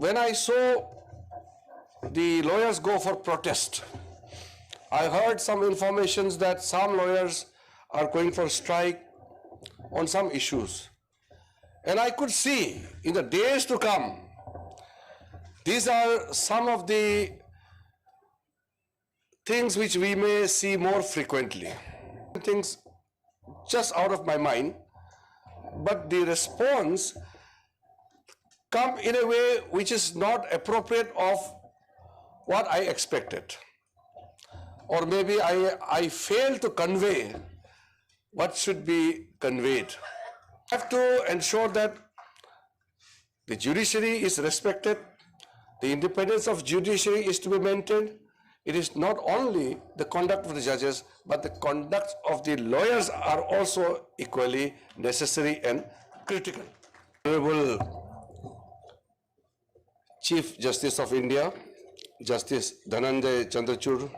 when I saw the lawyers go for protest, I heard some informations that some lawyers are going for strike on some issues. And I could see in the days to come, these are some of the things which we may see more frequently. Things just out of my mind, but the response come in a way which is not appropriate of what I expected. Or maybe I failed to convey what should be conveyed. I have to ensure that the judiciary is respected, the independence of judiciary is to be maintained. It is not only the conduct of the judges, but the conduct of the lawyers are also equally necessary and critical. Honorable Chief Justice of India, Justice DY Chandrachud,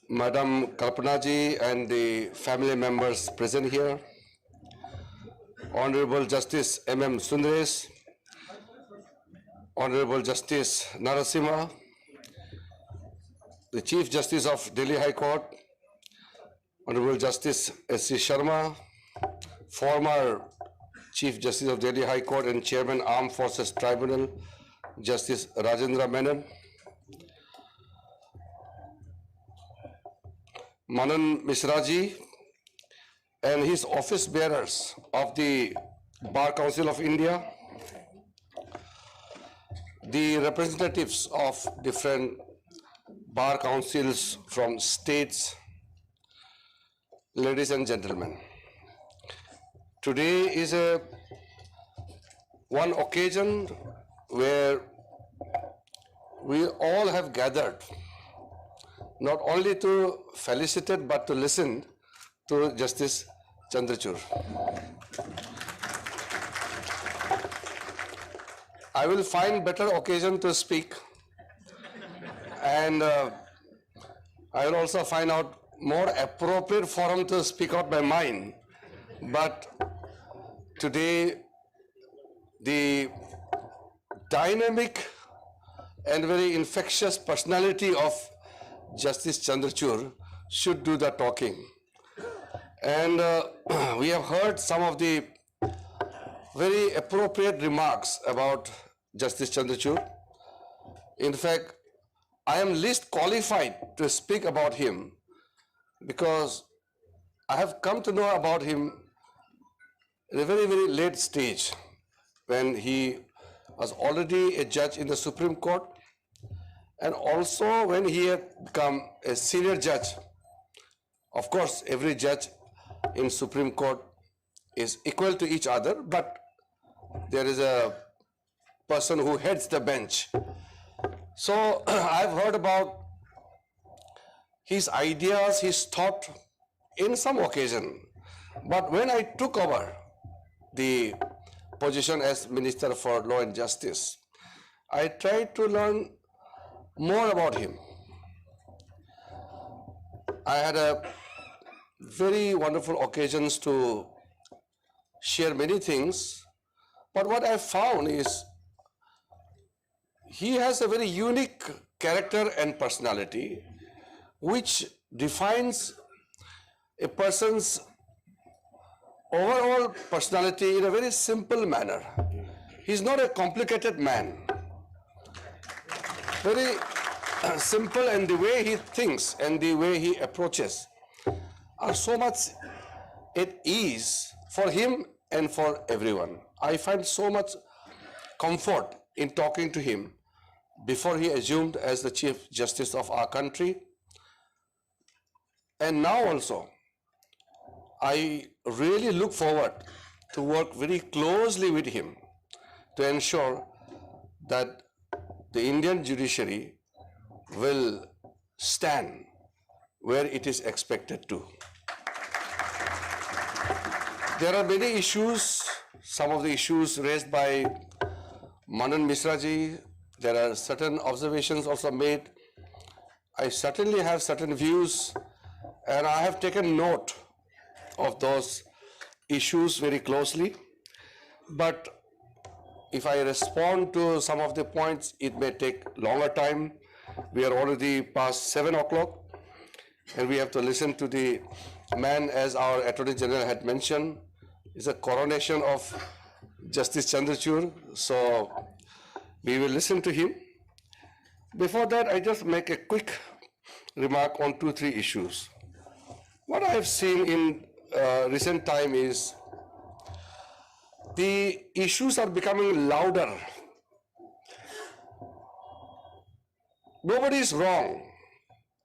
Madam Kalpana ji and the family members present here, Honorable Justice M.M. Sundaresh, Honorable Justice Narasimha, the Chief Justice of Delhi High Court, Honorable Justice S.C. Sharma, former Chief Justice of Delhi High Court and Chairman Armed Forces Tribunal, Justice Rajendra Menon, Manan Mishra ji, and his office bearers of the Bar Council of India, the representatives of different bar councils from states, ladies and gentlemen. Today is one occasion where we all have gathered, not only to felicitate but to listen to Justice Chandrachud. I will find better occasion to speak, and I will also find out more appropriate forum to speak out my mind. But today, the dynamic and very infectious personality of Justice Chandrachud should do the talking. And we have heard some of the very appropriate remarks about Justice Chandrachud. In fact, I am least qualified to speak about him because I have come to know about him at a very, very late stage when he was already a judge in the Supreme Court, and also when he had become a senior judge. Of course, every judge in Supreme Court is equal to each other, but there is a person who heads the bench. So I've heard about his ideas, his thought in some occasion. But when I took over the position as Minister for Law and Justice, I tried to learn more about him. I had a very wonderful occasions to share many things, but what I found is he has a very unique character and personality which defines a person's overall personality in a very simple manner. He's not a complicated man. Very simple, and the way he thinks and the way he approaches are so much at ease for him and for everyone. I find so much comfort in talking to him before he assumed as the Chief Justice of our country. And now also, I really look forward to work very closely with him to ensure that the Indian judiciary will stand where it is expected to. There are many issues, some of the issues raised by Manan Mishra ji. There are certain observations also made. I certainly have certain views, and I have taken note of those issues very closely. But if I respond to some of the points, it may take longer time. We are already past 7 o'clock, and we have to listen to the man, as our Attorney General had mentioned. It's a coronation of Justice Chandrachud, so we will listen to him. Before that, I just make a quick remark on 2-3 issues. What I have seen in recent time is the issues are becoming louder. Nobody is wrong,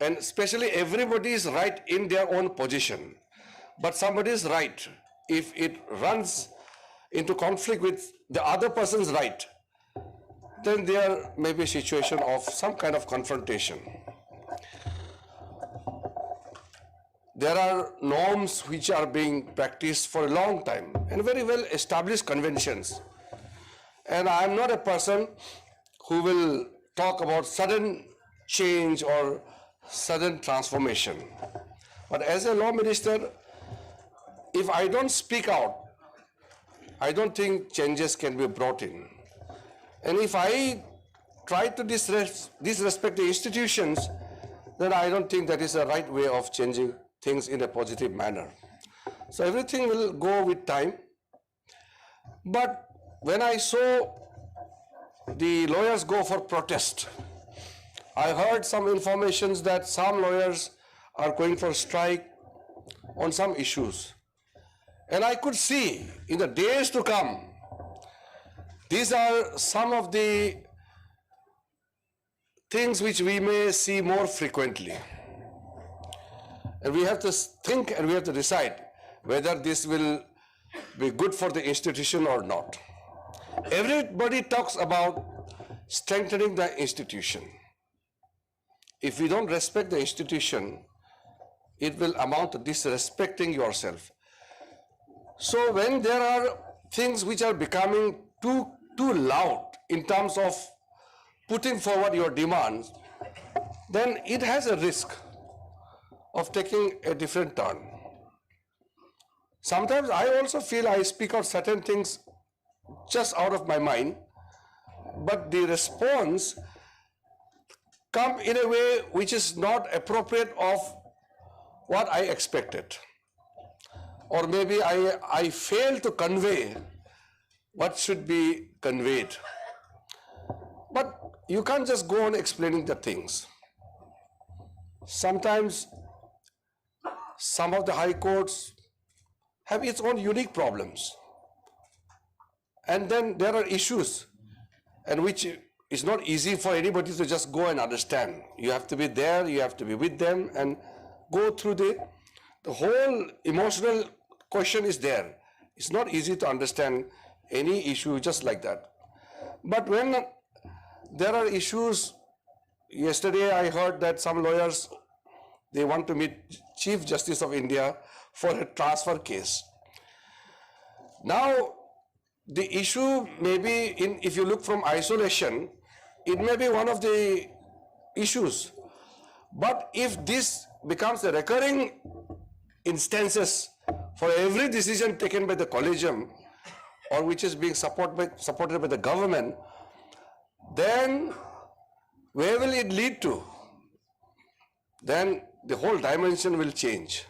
and especially everybody is right in their own position. But somebody is right if it runs into conflict with the other person's right, then there may be a situation of some kind of confrontation. There are norms which are being practiced for a long time and very well established conventions. And I am not a person who will talk about sudden change or sudden transformation. But as a law minister, if I don't speak out, I don't think changes can be brought in. And if I try to disrespect the institutions, then I don't think that is the right way of changing things in a positive manner. So everything will go with time. But when I saw the lawyers go for protest, I heard some informations that some lawyers are going for strike on some issues. And I could see in the days to come, these are some of the things which we may see more frequently. And we have to think and we have to decide whether this will be good for the institution or not. Everybody talks about strengthening the institution. If we don't respect the institution, it will amount to disrespecting yourself. So when there are things which are becoming too loud in terms of putting forward your demands, then it has a risk of taking a different turn. Sometimes I also feel I speak out certain things just out of my mind, but the response come in a way which is not appropriate of what I expected. Or maybe I fail to convey what should be conveyed. But you can't just go on explaining the things. Sometimes some of the high courts have its own unique problems. And then there are issues and which is not easy for anybody to just go and understand. You have to be there, you have to be with them and go through the whole emotional question is there. It's not easy to understand any issue just like that. But when there are issues, yesterday I heard that some lawyers, they want to meet Chief Justice of India for a transfer case. Now, the issue may be, if you look from isolation, it may be one of the issues. But if this becomes a recurring instances for every decision taken by the collegium or which is being supported by the government, then where will it lead to? Then the whole dimension will change.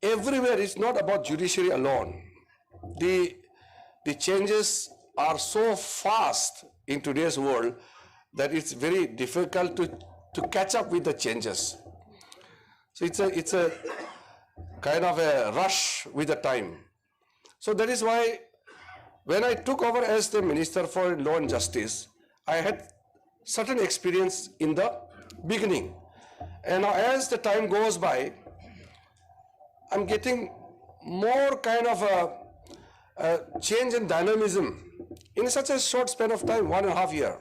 Everywhere, it's not about judiciary alone. The changes are so fast in today's world that it's very difficult to catch up with the changes. So it's a kind of a rush with the time. So that is why when I took over as the Minister for Law and Justice, I had certain experience in the beginning. And now as the time goes by, I'm getting more kind of a change in dynamism in such a short span of time, 1.5 years.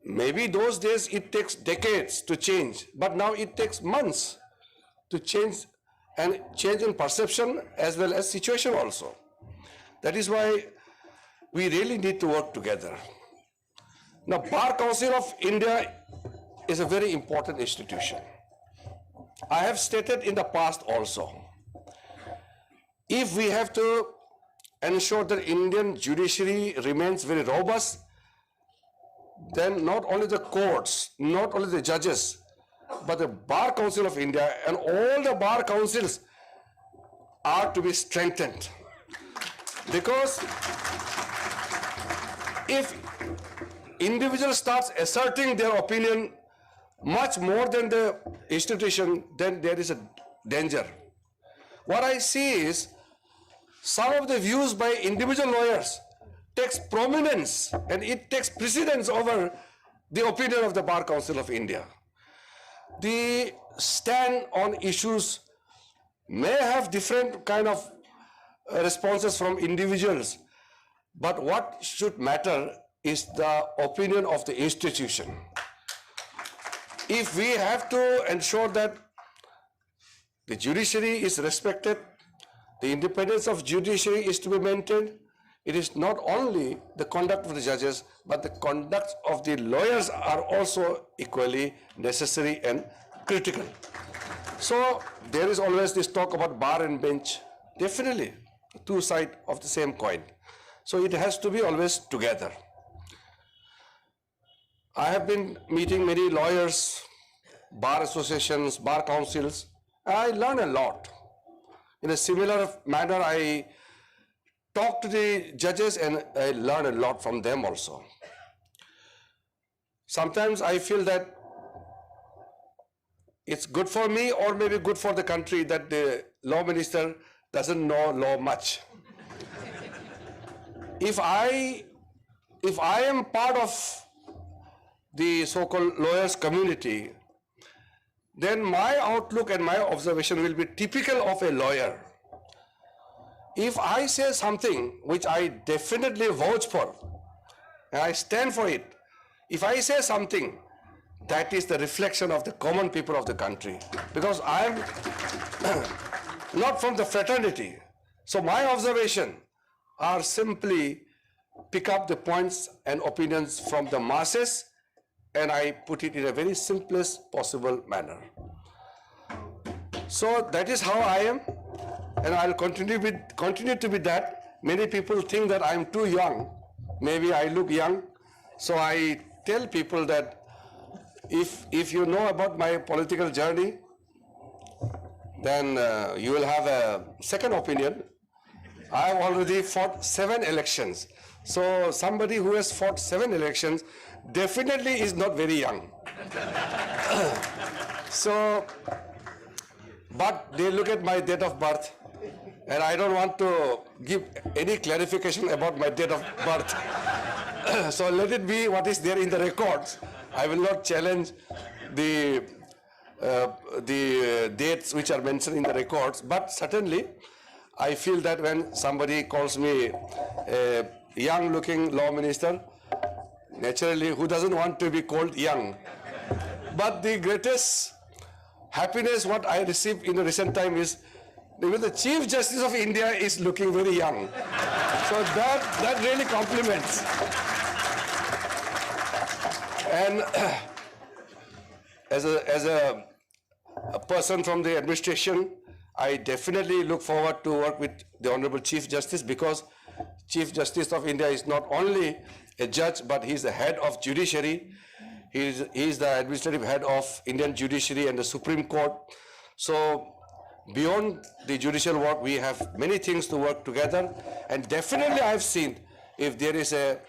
Maybe those days it takes decades to change, but now it takes months to change, and change in perception as well as situation also. That is why we really need to work together. Now, Bar Council of India is a very important institution. I have stated in the past also, if we have to ensure that Indian judiciary remains very robust, then not only the courts, not only the judges, but the Bar Council of India and all the bar councils are to be strengthened. Because if individual starts asserting their opinion much more than the institution, then there is a danger. What I see is some of the views by individual lawyers takes prominence and it takes precedence over the opinion of the Bar Council of India. The stand on issues may have different kind of responses from individuals, but what should matter is the opinion of the institution. If we have to ensure that the judiciary is respected, the independence of judiciary is to be maintained, it is not only the conduct of the judges, but the conduct of the lawyers are also equally necessary and critical. So there is always this talk about bar and bench. Definitely, two sides of the same coin. So it has to be always together. I have been meeting many lawyers, bar associations, bar councils. I learn a lot. In a similar manner, I talk to the judges and I learn a lot from them also. Sometimes I feel that it's good for me or maybe good for the country that the law minister doesn't know law much. If I am part of the so-called lawyers community, then my outlook and my observation will be typical of a lawyer. If I say something which I definitely vouch for, and I stand for it, if I say something, that is the reflection of the common people of the country. Because I am not from the fraternity. So my observation are simply pick up the points and opinions from the masses and I put it in a very simplest possible manner. So that is how I am, and I'll continue to be that. Many people think that I'm too young. Maybe I look young. So I tell people that if you know about my political journey, then you will have a second opinion. I have already fought 7 elections. So somebody who has fought 7 elections definitely is not very young. So, but they look at my date of birth, and I don't want to give any clarification about my date of birth. So let it be what is there in the records. I will not challenge the dates which are mentioned in the records, but certainly I feel that when somebody calls me a young-looking law minister, naturally, who doesn't want to be called young? But the greatest happiness what I received in the recent time is even the Chief Justice of India is looking very young. So that really compliments. And as a person from the administration, I definitely look forward to work with the Honorable Chief Justice, because Chief Justice of India is not only a judge, but he is the head of judiciary. He is the administrative head of Indian judiciary and the Supreme Court. So beyond the judicial work, we have many things to work together. And definitely I have seen if there is a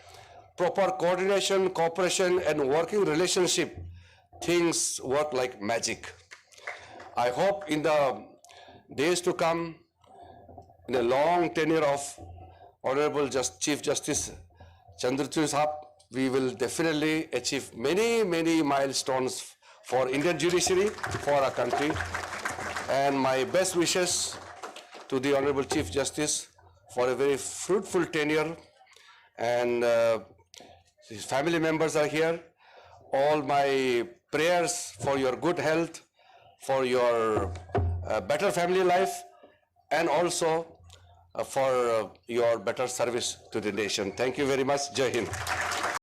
proper coordination, cooperation, and working relationship, things work like magic. I hope in the days to come, in the long tenure of Honorable Chief Justice Chandrachud Sahab, we will definitely achieve many milestones for Indian judiciary, for our country. And my best wishes to the Honorable Chief Justice for a very fruitful tenure. And his family members are here. All my prayers for your good health, for your better family life, and also for your better service to the nation. Thank you very much. Jai Hind.